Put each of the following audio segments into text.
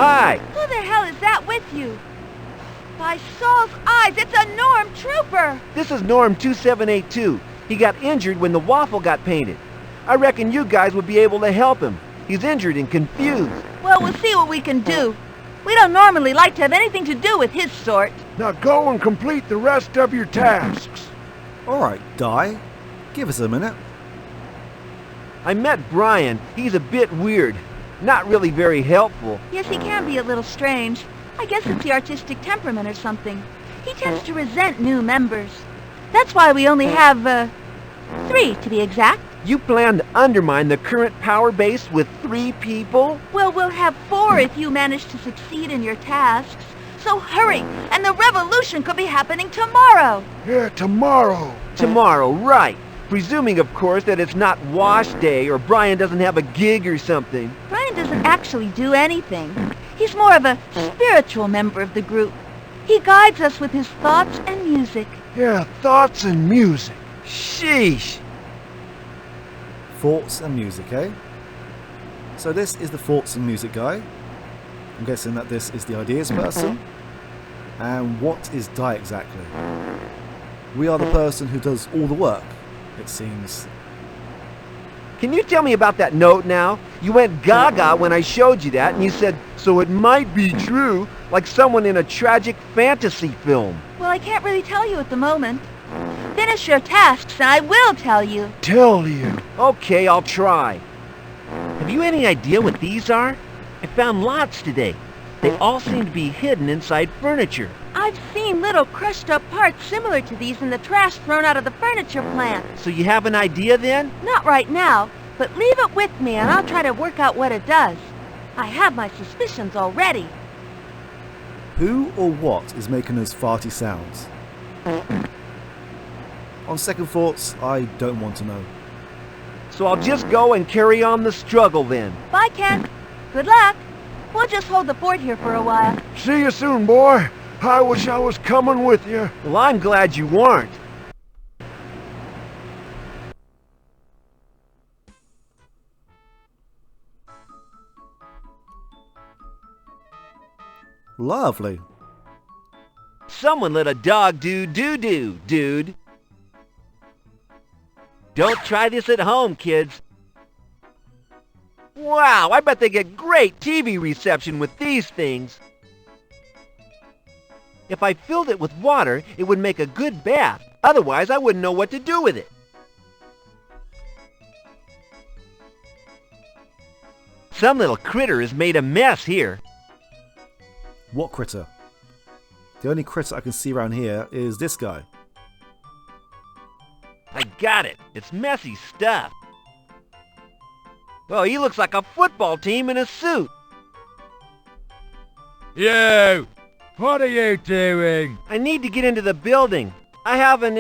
Hi! Who the hell is that with you? By Saul's eyes, it's a Norm Trooper! This is Norm 2782. He got injured when the waffle got painted. I reckon you guys would be able to help him. He's injured and confused. Well, we'll see what we can do. We don't normally like to have anything to do with his sort. Now go and complete the rest of your tasks. Alright, Di. Give us a minute. I met Brian. He's a bit weird. Not really very helpful. Yes, he can be a little strange. I guess it's the artistic temperament or something. He tends to resent new members. That's why we only have, 3 to be exact. You plan to undermine the current power base with 3 people? Well, we'll have 4 if you manage to succeed in your tasks. So hurry, and the revolution could be happening tomorrow. Yeah, tomorrow. Tomorrow, right. Presuming, of course, that it's not wash day or Brian doesn't have a gig or something. Brian doesn't actually do anything. He's more of a spiritual member of the group. He guides us with his thoughts and music. Yeah, thoughts and music. Sheesh. Thoughts and music, eh? So this is the thoughts and music guy. I'm guessing that this is the ideas person. And what is Di exactly? We are the person who does all the work, it seems. Can you tell me about that note now? You went gaga when I showed you that, and you said, so it might be true, like someone in a tragic fantasy film. Well, I can't really tell you at the moment. Finish your tasks and I will tell you. Tell you. Okay, I'll try. Have you any idea what these are? I found lots today. They all seem to be hidden inside furniture. I've seen little crushed up parts similar to these in the trash thrown out of the furniture plant. So you have an idea then? Not right now, but leave it with me and I'll try to work out what it does. I have my suspicions already. Who or what is making those farty sounds? On second thoughts, I don't want to know. So I'll just go and carry on the struggle then. Bye, Ken. Good luck. We'll just hold the fort here for a while. See you soon, boy. I wish I was coming with you. Well, I'm glad you weren't. Lovely. Someone let a dog do doo-doo, dude. Don't try this at home, kids. Wow, I bet they get great TV reception with these things. If I filled it with water, it would make a good bath. Otherwise, I wouldn't know what to do with it. Some little critter has made a mess here. What critter? The only critter I can see around here is this guy. I got it. It's messy stuff. Well, he looks like a football team in a suit. You! What are you doing? I need to get into the building. I have an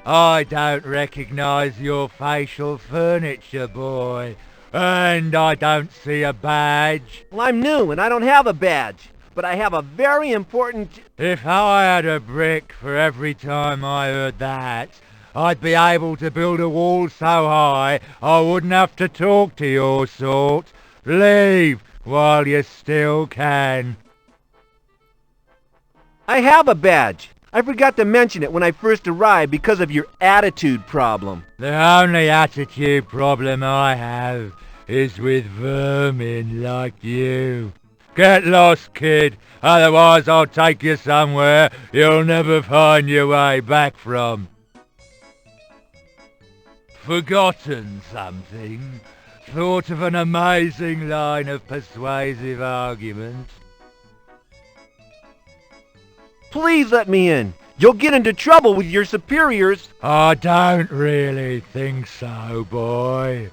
I don't recognize your facial furniture, boy. And I don't see a badge. Well, I'm new and I don't have a badge. But I have a very important... If I had a brick for every time I heard that, I'd be able to build a wall so high I wouldn't have to talk to your sort. Leave while you still can. I have a badge. I forgot to mention it when I first arrived because of your attitude problem. The only attitude problem I have is with vermin like you. Get lost, kid, otherwise I'll take you somewhere you'll never find your way back from. Forgotten something? Thought of an amazing line of persuasive argument? Please let me in. You'll get into trouble with your superiors. I don't really think so, boy.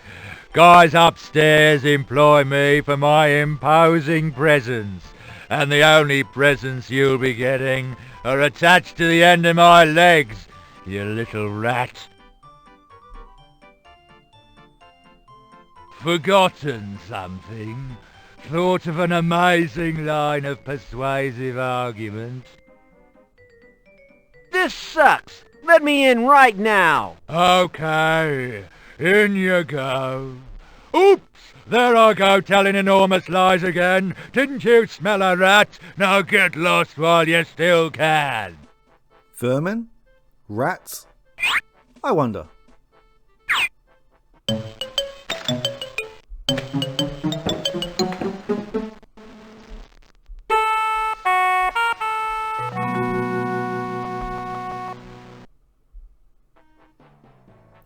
Guys upstairs employ me for my imposing presence, and the only presents you'll be getting are attached to the end of my legs, you little rat. Forgotten something? Thought of an amazing line of persuasive argument? This sucks. Let me in right now. Okay, in you go. Oops, There I go telling enormous lies again. Didn't you smell a rat? Now get lost while you still can. Vermin? Rats? I wonder.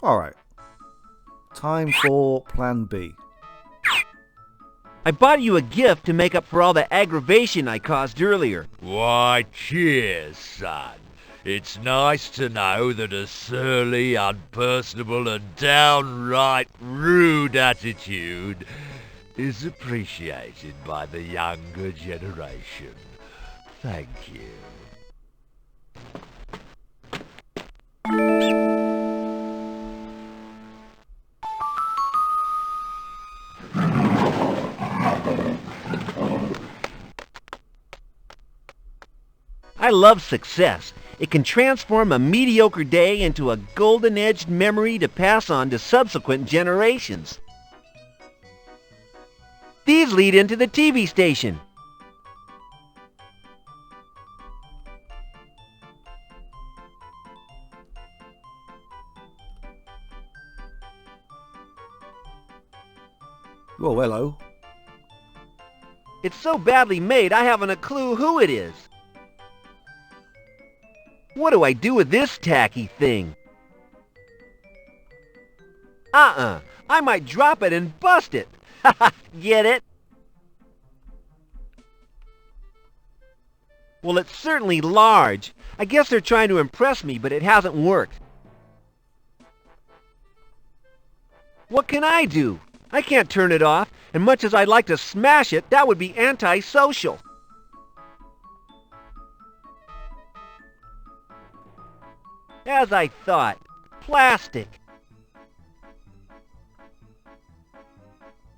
Alright. Time for Plan B. I bought you a gift to make up for all the aggravation I caused earlier. Why, cheers, son. It's nice to know that a surly, unpersonable and downright rude attitude is appreciated by the younger generation. Thank you. I love success. It can transform a mediocre day into a golden-edged memory to pass on to subsequent generations. These lead into the TV station. Well, hello. It's so badly made I haven't a clue who it is. What do I do with this tacky thing? I might drop it and bust it. Haha, get it? Well, it's certainly large. I guess they're trying to impress me, but it hasn't worked. What can I do? I can't turn it off, and much as I'd like to smash it, that would be antisocial. As I thought, plastic.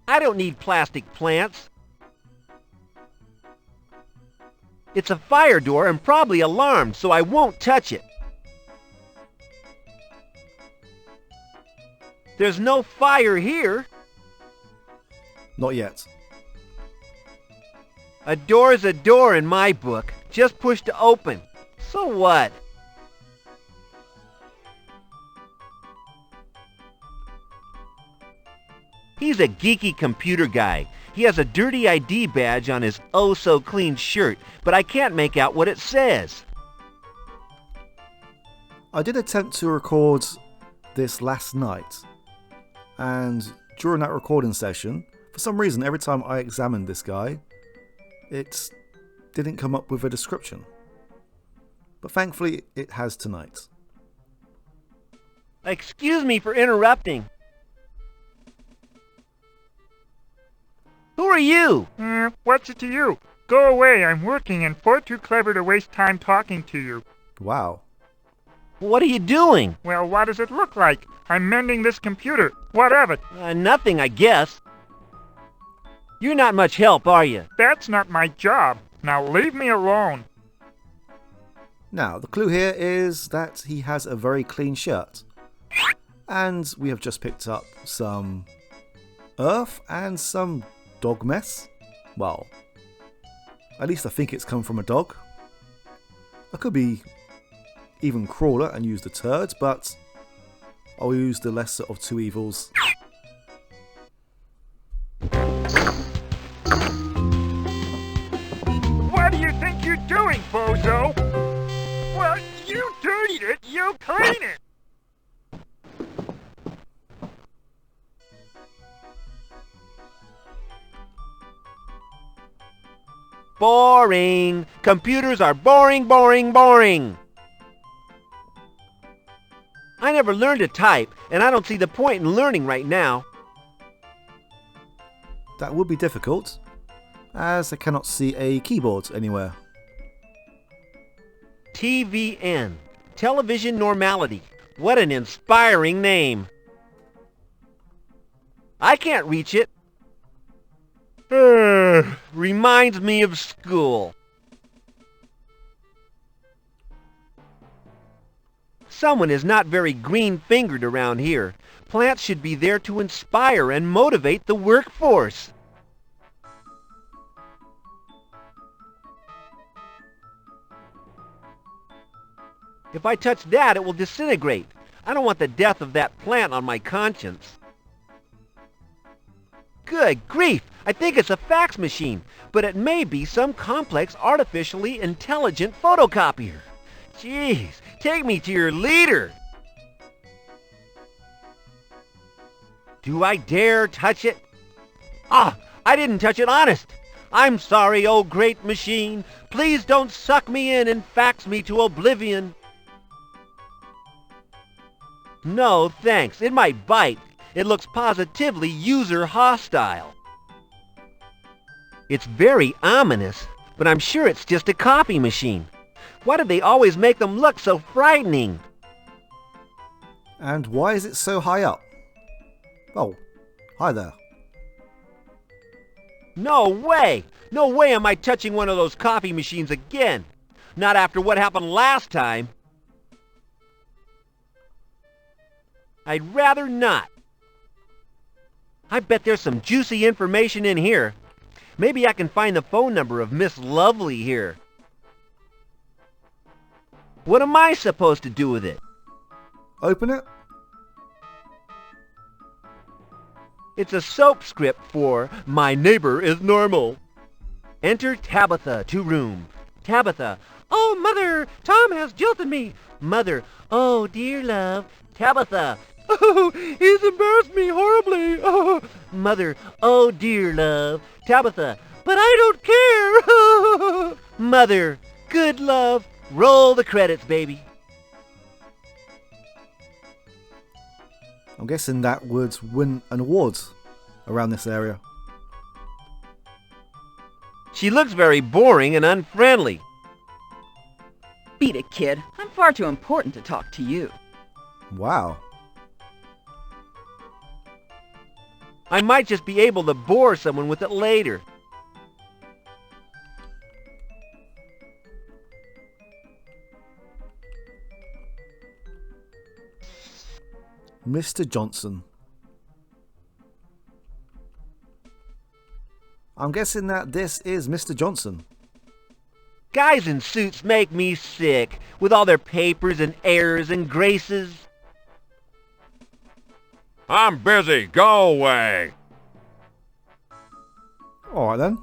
I don't need plastic plants. It's a fire door and probably alarmed, so I won't touch it. There's no fire here. Not yet. A door's a door in my book, just push to open. So what? He's a geeky computer guy. He has a dirty ID badge on his oh-so-clean shirt, but I can't make out what it says. I did attempt to record this last night, and during that recording session, for some reason, every time I examined this guy, it didn't come up with a description. But thankfully, it has tonight. Excuse me for interrupting. Who are you? What's it to you? Go away, I'm working and far too clever to waste time talking to you. Wow. What are you doing? Well, what does it look like? I'm mending this computer. What of it? Nothing, I guess. You're not much help, are you? That's not my job. Now leave me alone. Now, the clue here is that he has a very clean shirt. And we have just picked up some earth and some dog mess. Well, at least I think it's come from a dog. I could be even crawler and use the turds, but I'll use the lesser of two evils. What do you think you're doing, bozo? Well, you dirtied it, you clean it! Boring. Computers are boring, boring, boring. I never learned to type, and I don't see the point in learning right now. That would be difficult, as I cannot see a keyboard anywhere. TVN. Television Normality. What an inspiring name. I can't reach it. Reminds me of school. Someone is not very green-fingered around here. plants should be there to inspire and motivate the workforce. If I touch that, it will disintegrate. I don't want the death of that plant on my conscience. Good grief! I think it's a fax machine, but it may be some complex artificially intelligent photocopier. Jeez, take me to your leader! Do I dare touch it? Ah, I didn't touch it, honest! I'm sorry, oh great machine. Please don't suck me in and fax me to oblivion. No, thanks. It might bite. It looks positively user hostile. It's very ominous, but I'm sure it's just a copy machine. Why do they always make them look so frightening? And why is it so high up? Oh, hi there. No way! No way am I touching one of those coffee machines again! Not after what happened last time. I'd rather not. I bet there's some juicy information in here. Maybe I can find the phone number of Miss Lovely here. What am I supposed to do with it? Open it. It's a soap script for My Neighbor is Normal. Enter Tabitha to room. Tabitha. Oh, Mother, Tom has jilted me. Mother. Oh, dear love. Tabitha. Oh, he's embarrassed me horribly. Oh. Mother. Oh, dear love. Tabitha. But I don't care. Mother. Good love. Roll the credits, baby. I'm guessing that would win an award around this area. She looks very boring and unfriendly. Beat it, kid. I'm far too important to talk to you. Wow. I might just be able to bore someone with it later. Mr. Johnson. I'm guessing that this is Mr. Johnson. Guys in suits make me sick, with all their papers and airs and graces. I'm busy. Go away. Alright then.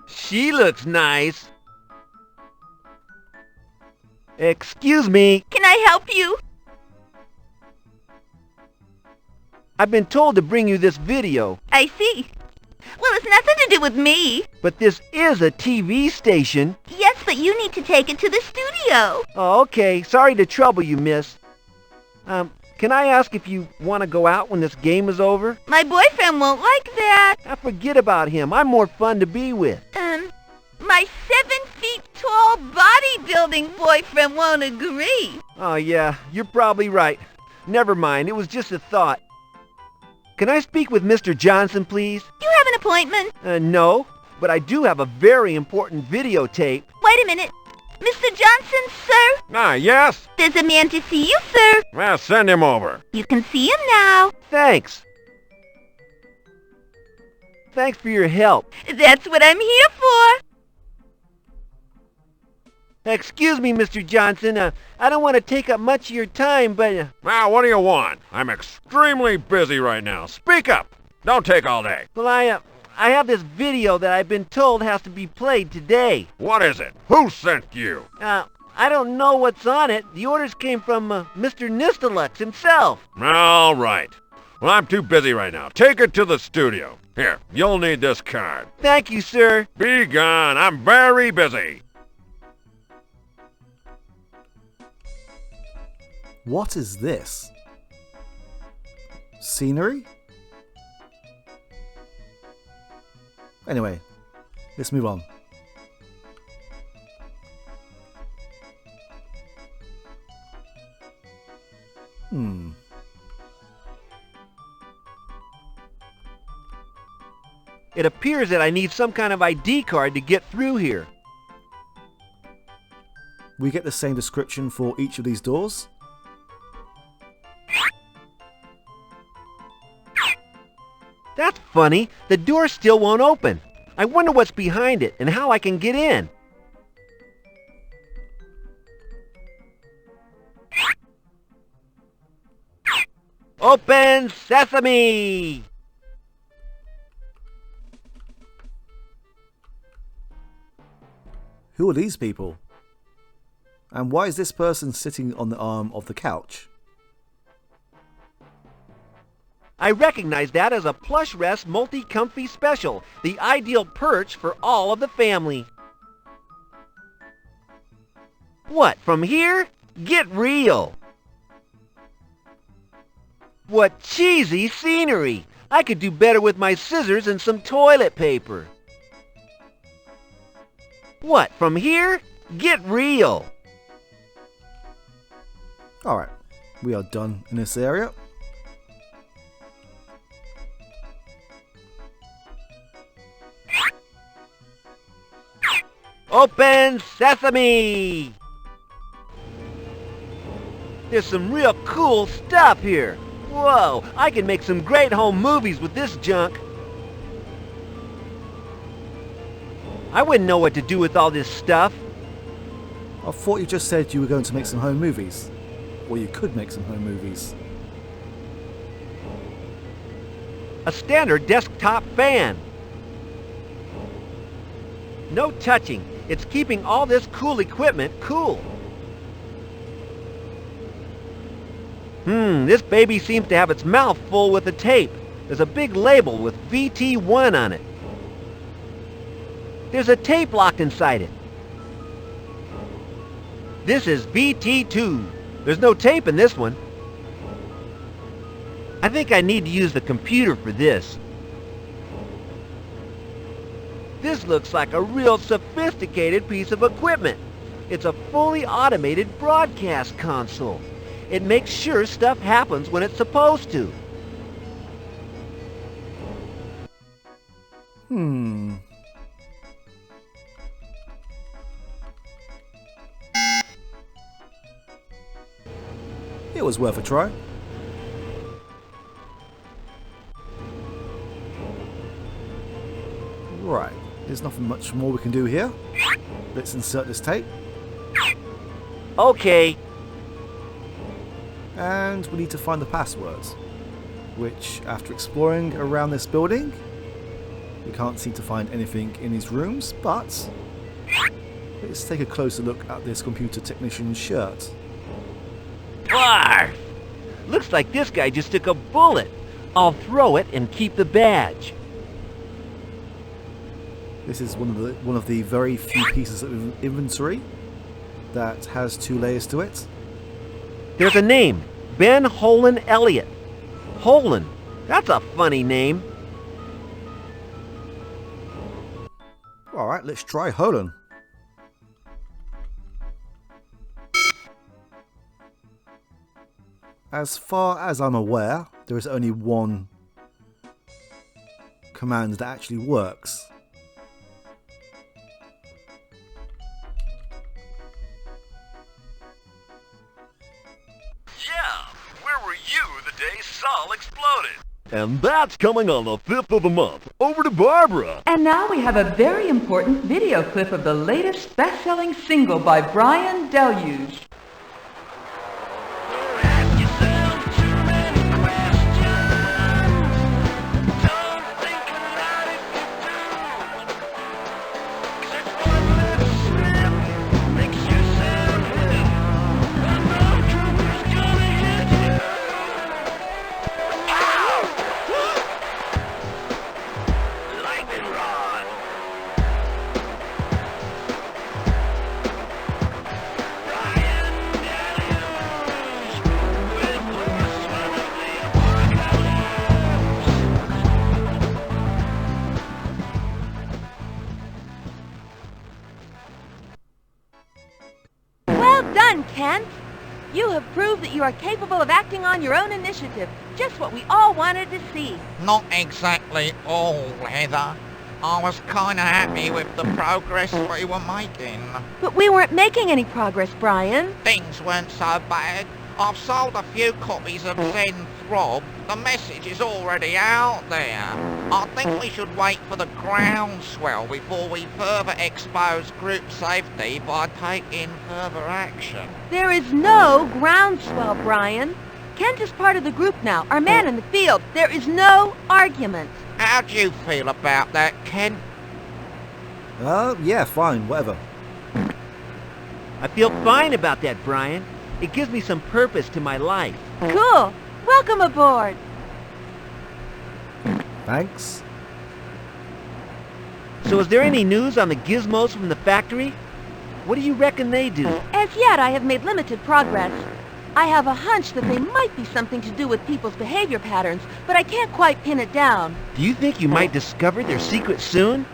She looks nice. Excuse me, Can I help you? I've been told to bring you this video, I see. Well, it's nothing to do with me. but this is a TV station. Yes, but you need to take it to the studio. Oh, okay, sorry to trouble you, miss. Can I ask if you want to go out when this game is over? My boyfriend won't like that. Now forget about him. I'm more fun to be with. My 7-feet-tall bodybuilding boyfriend won't agree. Oh, yeah, you're probably right. Never mind, it was just a thought. Can I speak with Mr. Johnson, please? You have an appointment? No, but I do have a very important videotape. Wait a minute. Mr. Johnson, sir? Ah, yes? There's a man to see you, sir. Well, send him over. You can see him now. Thanks. Thanks for your help. That's what I'm here for. Excuse me, Mr. Johnson. I don't want to take up much of your time, but... Now, what do you want? I'm extremely busy right now. Speak up. Don't take all day. Well, I have this video that I've been told has to be played today. What is it? Who sent you? I don't know what's on it. The orders came from Mr. Nistelux himself. All right. Well, I'm too busy right now. Take it to the studio. Here, you'll need this card. Thank you, sir. Be gone. I'm very busy. What is this? Scenery? Anyway, let's move on. It appears that I need some kind of ID card to get through here. We get the same description for each of these doors. That's funny. The door still won't open. I wonder what's behind it and how I can get in. Open sesame! Who are these people? And why is this person sitting on the arm of the couch? I recognize that as a plush rest multi-comfy special, the ideal perch for all of the family. What, from here? Get real! What cheesy scenery! I could do better with my scissors and some toilet paper. What, from here? Get real! Alright, we are done in this area. Open sesame! There's some real cool stuff here. Whoa, I can make some great home movies with this junk. I wouldn't know what to do with all this stuff. I thought you just said you were going to make some home movies. Or you could make some home movies. A standard desktop fan. No touching. It's keeping all this cool equipment cool. This baby seems to have its mouth full with the tape. There's a big label with VT1 on it. There's a tape locked inside it. This is VT2. There's no tape in this one. I think I need to use the computer for this. This looks like a real sophisticated piece of equipment. It's a fully automated broadcast console. It makes sure stuff happens when it's supposed to. It was worth a try. Right, there's nothing much more we can do here. Let's insert this tape. Okay. And we need to find the passwords, which, after exploring around this building, we can't seem to find anything in these rooms, but let's take a closer look at this computer technician's shirt. Barf! Looks like this guy just took a bullet. I'll throw it and keep the badge. This is one of the very few pieces of inventory that has 2 layers to it. There's a name. Ben Holen Elliott. Holen. That's a funny name. Alright, let's try Holen. As far as I'm aware, there is only one command that actually works. Yeah, where were you the day Saul exploded? And that's coming on the 5th of the month. Over to Barbara. And now we have a very important video clip of the latest best-selling single by Brian Deluge. Well done, Kent. You have proved that you are capable of acting on your own initiative. Just what we all wanted to see. Not exactly all, Heather. I was kinda happy with the progress we were making. But we weren't making any progress, Brian. Things weren't so bad. I've sold a few copies of Zen Rob, the message is already out there. I think we should wait for the groundswell before we further expose group safety by taking further action. There is no groundswell, Brian. Kent is part of the group now, our man in the field. There is no argument. How do you feel about that, Ken? Yeah, fine, whatever. I feel fine about that, Brian. It gives me some purpose to my life. Cool. Welcome aboard. Thanks. So is there any news on the gizmos from the factory? What do you reckon they do? As yet, I have made limited progress. I have a hunch that they might be something to do with people's behavior patterns, but I can't quite pin it down. Do you think you might discover their secret soon?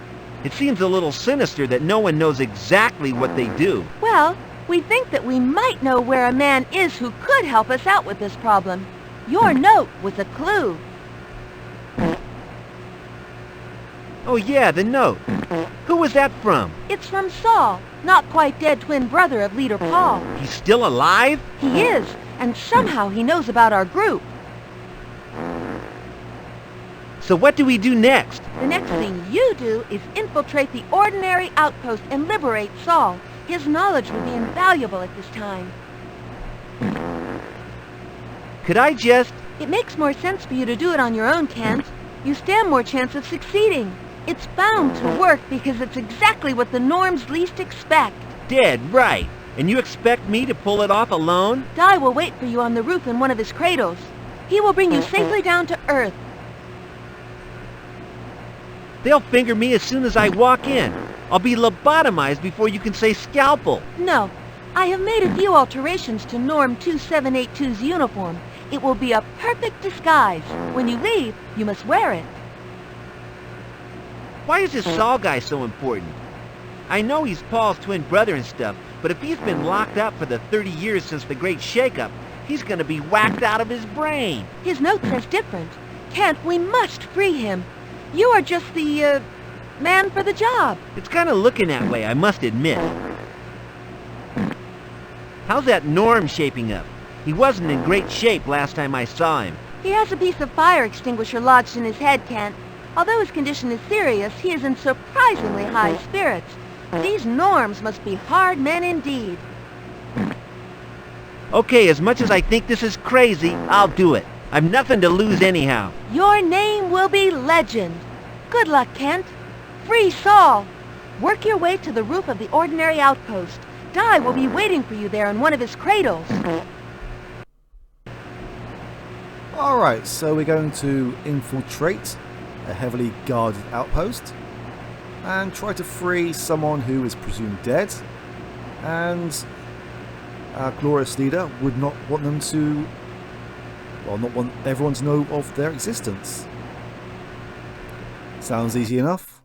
It seems a little sinister that no one knows exactly what they do. Well, we think that we might know where a man is who could help us out with this problem. Your note was a clue. Oh yeah, the note. Who was that from? It's from Saul, not quite dead twin brother of leader Paul. He's still alive? He is, and somehow he knows about our group. So what do we do next? The next thing you do is infiltrate the ordinary outpost and liberate Saul. His knowledge would be invaluable at this time. Could I just... It makes more sense for you to do it on your own, Kent. You stand more chance of succeeding. It's bound to work because it's exactly what the norms least expect. Dead right. And you expect me to pull it off alone? Di will wait for you on the roof in one of his cradles. He will bring you safely down to Earth. They'll finger me as soon as I walk in. I'll be lobotomized before you can say scalpel. No, I have made a few alterations to Norm 2782's uniform. It will be a perfect disguise. When you leave, you must wear it. Why is this Saul guy so important? I know he's Paul's twin brother and stuff, but if he's been locked up for the 30 years since the Great Shakeup, he's gonna be whacked out of his brain. His note says different. Kent, we must free him. You are just the, man for the job. It's kinda looking that way, I must admit. How's that Norm shaping up? He wasn't in great shape last time I saw him. He has a piece of fire extinguisher lodged in his head, Kent. Although his condition is serious, he is in surprisingly high spirits. These Norms must be hard men indeed. Okay, as much as I think this is crazy, I'll do it. I've nothing to lose anyhow. Your name will be legend. Good luck, Kent. Free Saul. Work your way to the roof of the ordinary outpost. Di will be waiting for you there in one of his cradles. Alright, so we're going to infiltrate a heavily guarded outpost and try to free someone who is presumed dead, and our glorious leader would not want them to, well, not want everyone to know of their existence. Sounds easy enough.